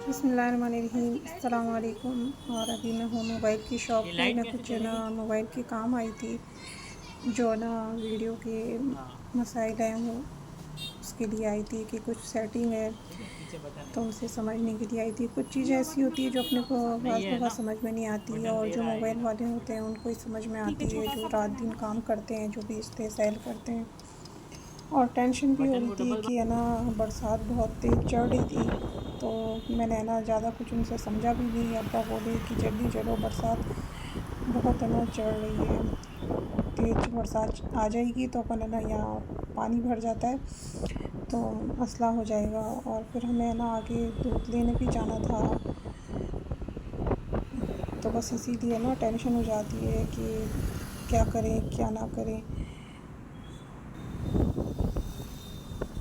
बिस्मिल्लाहिर्रहमानिर्रहीम अस्सलाम वालेकुम। और अभी मैं हूँ मोबाइल की शॉप पे। मैं कुछ ना मोबाइल के काम आई थी, जो ना वीडियो के मसाइल हैं वो उसके लिए आई थी कि कुछ सेटिंग है तो उसे समझने के लिए आई थी। कुछ चीज़ें ऐसी होती है जो अपने को बाज़ दफ़ा समझ में नहीं आती, और जो मोबाइल वाले होते हैं उनको ही समझ में आती है, जो रात दिन काम करते हैं, जो बेचते हैं, सेल करते हैं। और टेंशन भी हो रही थी कि है ना बरसात बहुत तेज़ चढ़ रही थी, तो मैंने है ना ज़्यादा कुछ उनसे समझा भी नहीं। अब्बा बोले कि जल्दी चलो, बरसात बहुत है ना चढ़ रही है, तेज़ बरसात आ जाएगी तो अपन है ना यहाँ पानी भर जाता है तो मसला हो जाएगा। और फिर हमें है ना आगे दूध लेने भी जाना था, तो बस इसीलिए ना टेंशन हो जाती है कि क्या करें क्या ना करें।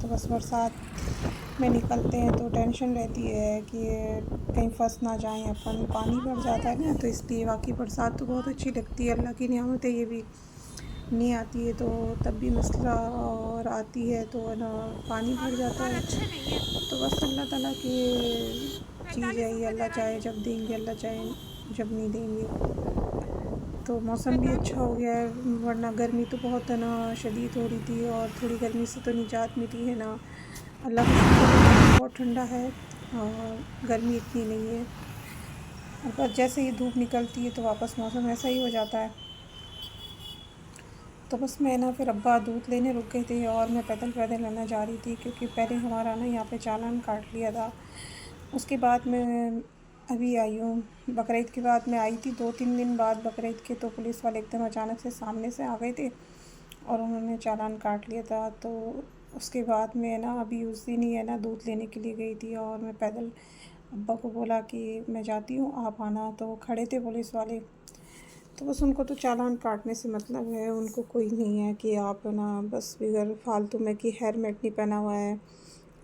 तो बस बरसात में निकलते हैं तो टेंशन रहती है कि कहीं फंस ना जाएं अपन, पानी भर जाता है ना। तो इसलिए बाकी बरसात तो बहुत अच्छी लगती है, अल्लाह की नियामत है। ये भी नहीं आती है तो तब भी मसला, और आती है तो है ना पानी भर जाता है। तो बस अल्लाह ताला की चीज़ है ये, अल्लाह चाहे जब देंगे, अल्लाह चाहे जब नहीं देंगे। तो मौसम भी अच्छा हो गया है, वरना गर्मी तो बहुत है ना शदीद हो रही थी, और थोड़ी गर्मी से तो निजात मिली है ना। अल्लाह का शुक्र है, मौसम बहुत ठंडा है और गर्मी इतनी नहीं है। और बस जैसे ही धूप निकलती है तो वापस मौसम ऐसा ही हो जाता है। तो बस मैं ना फिर अब्बा दूध लेने रुक गए थे और मैं पैदल पैदल लेना जा रही थी, क्योंकि पहले हमारा ना यहाँ पे चालान काट लिया था। उसके बाद मैं अभी आई हूँ, बकरीद के बाद मैं आई थी 2-3 दिन बाद बकरीद के। तो पुलिस वाले एकदम अचानक से सामने से आ गए थे और उन्होंने चालान काट लिया था। तो उसके बाद मैं ना अभी उस दिन ही है ना दूध लेने के लिए गई थी, और मैं पैदल अब्बा को बोला कि मैं जाती हूँ, आप आना। तो वो खड़े थे पुलिस वाले, तो बस उनको तो चालान काटने से मतलब है, उनको कोई नहीं है कि आप ना बस बिगर फालतू में कि हेलमेट नहीं पहना हुआ है।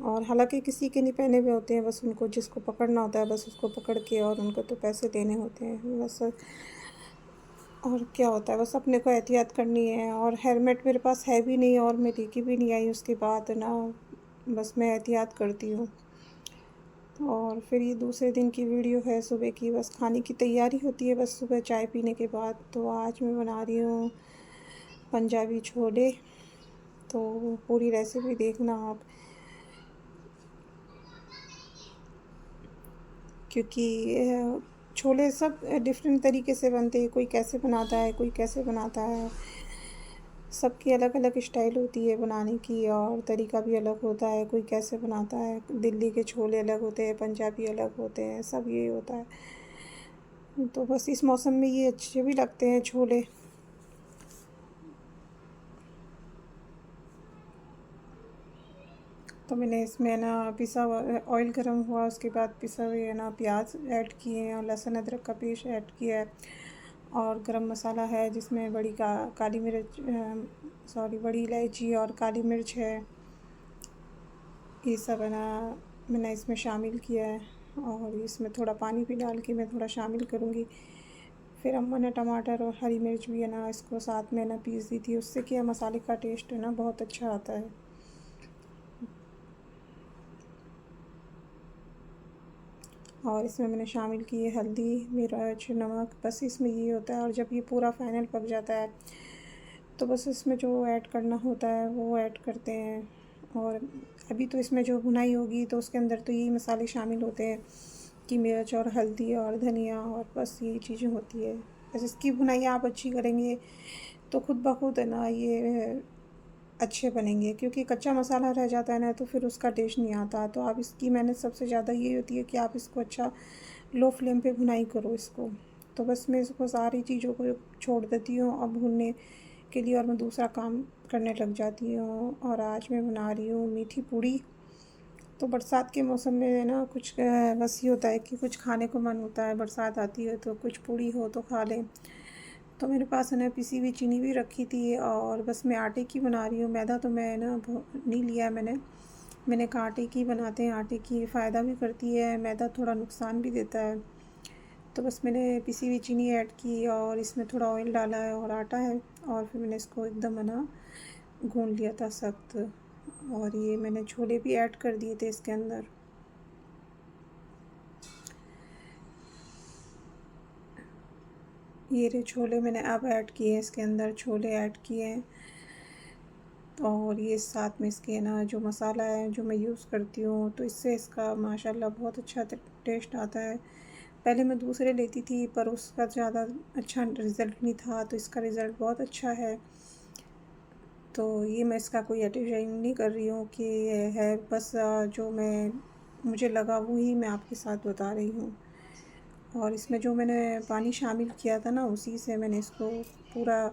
और हालांकि किसी के नहीं पहने हुए होते हैं, बस उनको जिसको पकड़ना होता है बस उसको पकड़ के और उनको तो पैसे देने होते हैं बस। और क्या होता है, बस अपने को एहतियात करनी है। और हेलमेट मेरे पास है भी नहीं और मैं लेके भी नहीं आई, उसके बाद ना बस मैं एहतियात करती हूँ। और फिर ये दूसरे दिन की वीडियो है, सुबह की बस खाने की तैयारी होती है बस सुबह चाय पीने के बाद। तो आज मैं बना रही हूँ पंजाबी छोले, तो पूरी रेसिपी देखना आप, क्योंकि छोले सब डिफरेंट तरीके से बनते हैं। कोई कैसे बनाता है, कोई कैसे बनाता है, सबकी अलग अलग स्टाइल होती है बनाने की, और तरीका भी अलग होता है। कोई कैसे बनाता है, दिल्ली के छोले अलग होते हैं, पंजाबी अलग होते हैं, सब ये होता है। तो बस इस मौसम में ये अच्छे भी लगते हैं छोले। तो मैंने इसमें ना पिसा हुआ ऑयल गर्म हुआ, उसके बाद पिसा हुए है ना प्याज ऐड किए हैं और लहसुन अदरक का पेस्ट ऐड किया है। और गरम मसाला है जिसमें काली मिर्च, सॉरी, बड़ी इलायची और काली मिर्च है, ये सब है ना मैंने इसमें शामिल किया है। और इसमें थोड़ा पानी भी डाल के मैं थोड़ा शामिल करूँगी। फिर अम्मा ने टमाटर और हरी मिर्च भी है ना इसको साथ में ना पीस दी थी, उससे क्या मसाले का टेस्ट है ना बहुत अच्छा आता है। और इसमें मैंने शामिल की है हल्दी, मिर्च, नमक, बस इसमें ये होता है। और जब ये पूरा फाइनल पक जाता है तो बस इसमें जो ऐड करना होता है वो ऐड करते हैं। और अभी तो इसमें जो भुनाई होगी तो उसके अंदर तो यही मसाले शामिल होते हैं कि मिर्च और हल्दी और धनिया, और बस यही चीज़ें होती है। बस इसकी भुनाई आप अच्छी करेंगे तो खुद ब खुद है ना ये अच्छे बनेंगे, क्योंकि कच्चा मसाला रह जाता है ना तो फिर उसका टेस्ट नहीं आता। तो आप इसकी मेहनत सबसे ज़्यादा ये होती है कि आप इसको अच्छा लो फ्लेम पे भुनाई करो इसको। तो बस मैं इसको सारी चीज़ों को छोड़ देती हूँ अब भुनने के लिए, और मैं दूसरा काम करने लग जाती हूँ। और आज मैं बना रही हूँ मीठी पूड़ी। तो बरसात के मौसम में ना कुछ बस ये होता है कि कुछ खाने को मन होता है, बरसात आती है तो कुछ पूड़ी हो तो खा लें। तो मेरे पास है ना पिसी हुई चीनी भी रखी थी, और बस मैं आटे की बना रही हूँ। मैदा तो मैं ना नहीं लिया मैंने, मैंने कहा आटे की बनाते हैं, आटे की फ़ायदा भी करती है, मैदा थोड़ा नुकसान भी देता है। तो बस मैंने पिसी हुई चीनी ऐड की और इसमें थोड़ा ऑयल डाला है और आटा है, और फिर मैंने इसको एकदम है ना गूँध लिया था सख्त। और ये मैंने छोले भी ऐड कर दिए थे इसके अंदर। ये रहे छोले मैंने अब ऐड किए हैं, इसके अंदर छोले ऐड किए हैं। और ये साथ में इसके है ना जो मसाला है जो मैं यूज़ करती हूँ, तो इससे इसका माशाल्लाह बहुत अच्छा टेस्ट आता है। पहले मैं दूसरे लेती थी पर उसका ज़्यादा अच्छा रिज़ल्ट नहीं था, तो इसका रिज़ल्ट बहुत अच्छा है। तो ये मैं इसका कोई एडिटिंग नहीं कर रही हूँ कि ये है, बस जो मुझे लगा वही मैं आपके साथ बता रही हूँ। और इसमें जो मैंने पानी शामिल किया था ना, उसी से मैंने इसको पूरा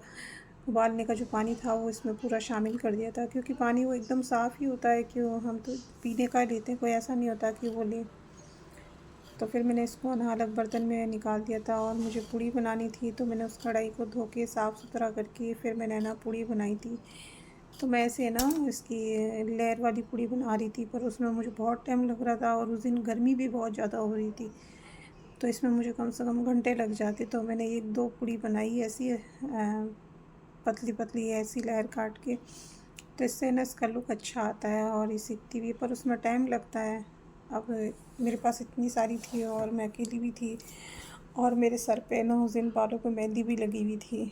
उबालने का जो पानी था वो इसमें पूरा शामिल कर दिया था, क्योंकि पानी वो एकदम साफ़ ही होता है कि वो हम तो पीने का लेते हैं, कोई ऐसा नहीं होता कि वो लें। तो फिर मैंने इसको ना अलग बर्तन में निकाल दिया था। और मुझे पूड़ी बनानी थी, तो मैंने उस कढ़ाई को धो के साफ़ सुथरा करके फिर मैंने ना पूड़ी बनाई थी। तो मैं ऐसे ना इसकी लेयर वाली पूड़ी बना रही थी, पर उसमें मुझे बहुत टाइम लग रहा था और उस दिन गर्मी भी बहुत ज़्यादा हो रही थी, तो इसमें मुझे कम से कम घंटे लग जाते। तो मैंने 1-2 पूड़ी बनाई ऐसी पतली पतली ऐसी लेयर काट के, तो इससे ना इसका लुक अच्छा आता है और ये सीखती भी है, पर उसमें टाइम लगता है। अब मेरे पास इतनी सारी थी और मैं अकेली भी थी, और मेरे सर पे ना उस दिन बालों पे मेहंदी भी लगी हुई थी,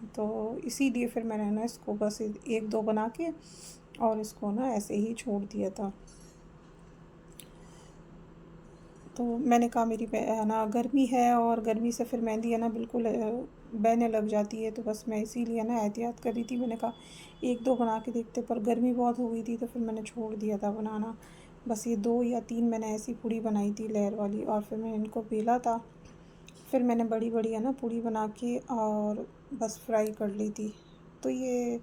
तो इसीलिए फिर मैंने ना इसको बस 1-2 बना के और इसको ना ऐसे ही छोड़ दिया था। तो मैंने कहा मेरी है ना गर्मी है, और गर्मी से फिर मेहंदी है ना बिल्कुल बहने लग जाती है, तो बस मैं इसीलिए ना एहतियात कर रही थी। मैंने कहा 1-2 बना के देखते, पर गर्मी बहुत हो गई थी तो फिर मैंने छोड़ दिया था बनाना। बस ये 2 या 3 मैंने ऐसी पूड़ी बनाई थी लेयर वाली, और फिर मैंने इनको बेला था। फिर मैंने बड़ी बड़ी है ना पूड़ी बना के और बस फ्राई कर ली थी। तो ये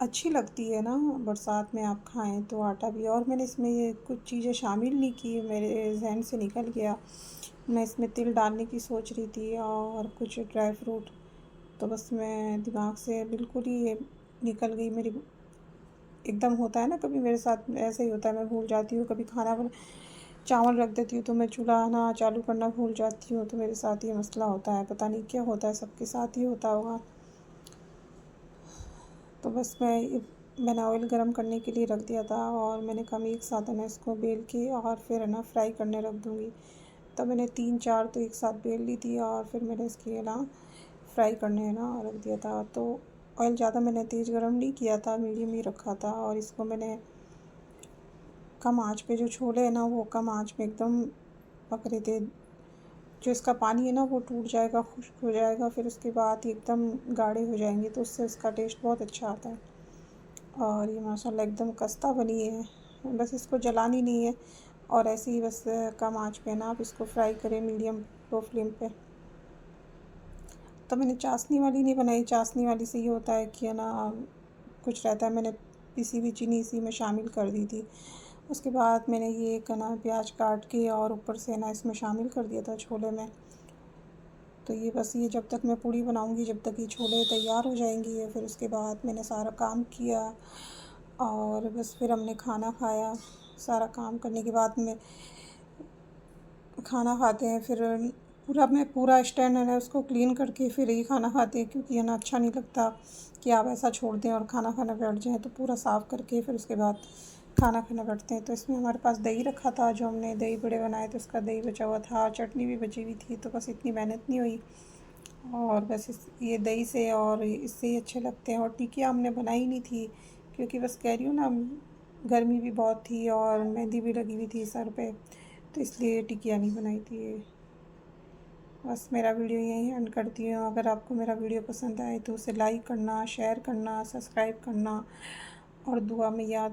अच्छी लगती है ना, बरसात में आप खाएं तो आटा भी। और मैंने इसमें ये कुछ चीज़ें शामिल नहीं की, मेरे जहन से निकल गया। मैं इसमें तिल डालने की सोच रही थी और कुछ ड्राई फ्रूट, तो बस मैं दिमाग से बिल्कुल ही ये निकल गई मेरी। एकदम होता है ना, कभी मेरे साथ ऐसे ही होता है, मैं भूल जाती हूँ। कभी चावल रख देती हूँ तो मैं चूल्हा ना चालू करना भूल जाती हूँ, तो मेरे साथ ये मसला होता है। पता नहीं क्या होता है, सबके साथ ही होता होगा। तो बस मैंने ऑयल गरम करने के लिए रख दिया था, और मैंने कहा एक साथ है ना इसको बेल के और फिर है ना फ्राई करने रख दूँगी। तो मैंने 3-4 तो एक साथ बेल ली थी, और फिर मैंने इसकी है ना फ्राई करने है ना रख दिया था। तो ऑयल ज़्यादा मैंने तेज़ गरम नहीं किया था, मीडियम ही रखा था। और इसको मैंने कम आँच पे, जो छोले हैं ना वो कम आँच पे एकदम पक रहे थे। जो इसका पानी है ना वो टूट जाएगा, खुश्क हो जाएगा, फिर उसके बाद एकदम गाढ़े हो जाएंगे, तो उससे उसका टेस्ट बहुत अच्छा आता है। और ये माशाल्लाह एकदम खस्ता बनी है, बस इसको जलानी नहीं है, और ऐसे ही बस कम आंच पे ना आप इसको फ्राई करें मीडियम लो फ्लेम पे। तो मैंने चाशनी वाली नहीं बनाई, चाशनी वाली से ये होता है कि है ना कुछ रहता है। मैंने पिसी हुई चीनी इसी में शामिल कर दी थी। उसके बाद मैंने ये एक ना प्याज काट के और ऊपर से ना इसमें शामिल कर दिया था छोले में। तो ये बस ये जब तक मैं पूड़ी बनाऊंगी, जब तक ये छोले तैयार हो जाएंगी, फिर उसके बाद मैंने सारा काम किया, और बस फिर हमने खाना खाया। सारा काम करने के बाद में खाना खाते हैं, फिर पूरा स्टैंड है ना उसको क्लीन करके फिर ही खाना खाते हैं, क्योंकि है ना अच्छा नहीं लगता कि आप ऐसा छोड़ दें और खाना खाना बैठ जाएं। तो पूरा साफ़ करके फिर उसके बाद खाना खाना बैठते हैं। तो इसमें हमारे पास दही रखा था, जो हमने दही बड़े बनाए, तो उसका दही बचा हुआ था, चटनी भी बची हुई थी, तो बस इतनी मेहनत नहीं हुई। और बस ये दही से और इससे ही अच्छे लगते हैं। और टिकिया हमने बनाई नहीं थी, क्योंकि बस कह रही हूँ ना गर्मी भी बहुत थी और मेहंदी भी लगी हुई थी सर पे, तो इसलिए टिकिया नहीं बनाई थी। बस मेरा वीडियो यहीं एंड करती हूँ। अगर आपको मेरा वीडियो पसंद आए तो उसे लाइक करना, शेयर करना, सब्सक्राइब करना, और दुआ में याद